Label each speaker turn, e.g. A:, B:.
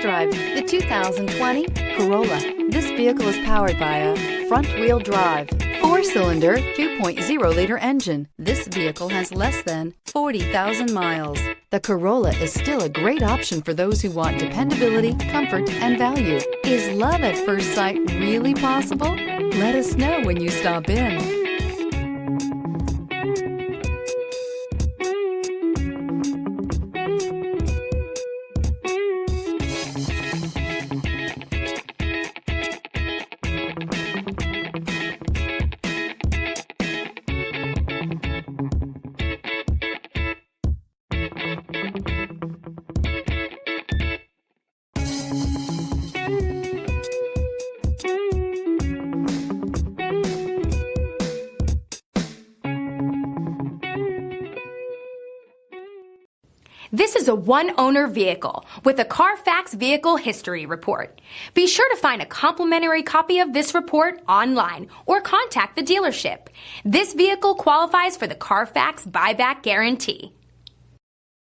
A: test drive the 2020 Corolla. This vehicle is powered by a front-wheel drive, 4-cylinder, 2.0-liter engine. This vehicle has less than 40,000 miles. The Corolla is still a great option for those who want dependability, comfort, and value. Is love at first sight really possible? Let us know when you stop in.
B: This is a one-owner vehicle with a Carfax Vehicle History Report. Be sure to find a complimentary copy of this report online or contact the dealership. This vehicle qualifies for the Carfax Buyback Guarantee.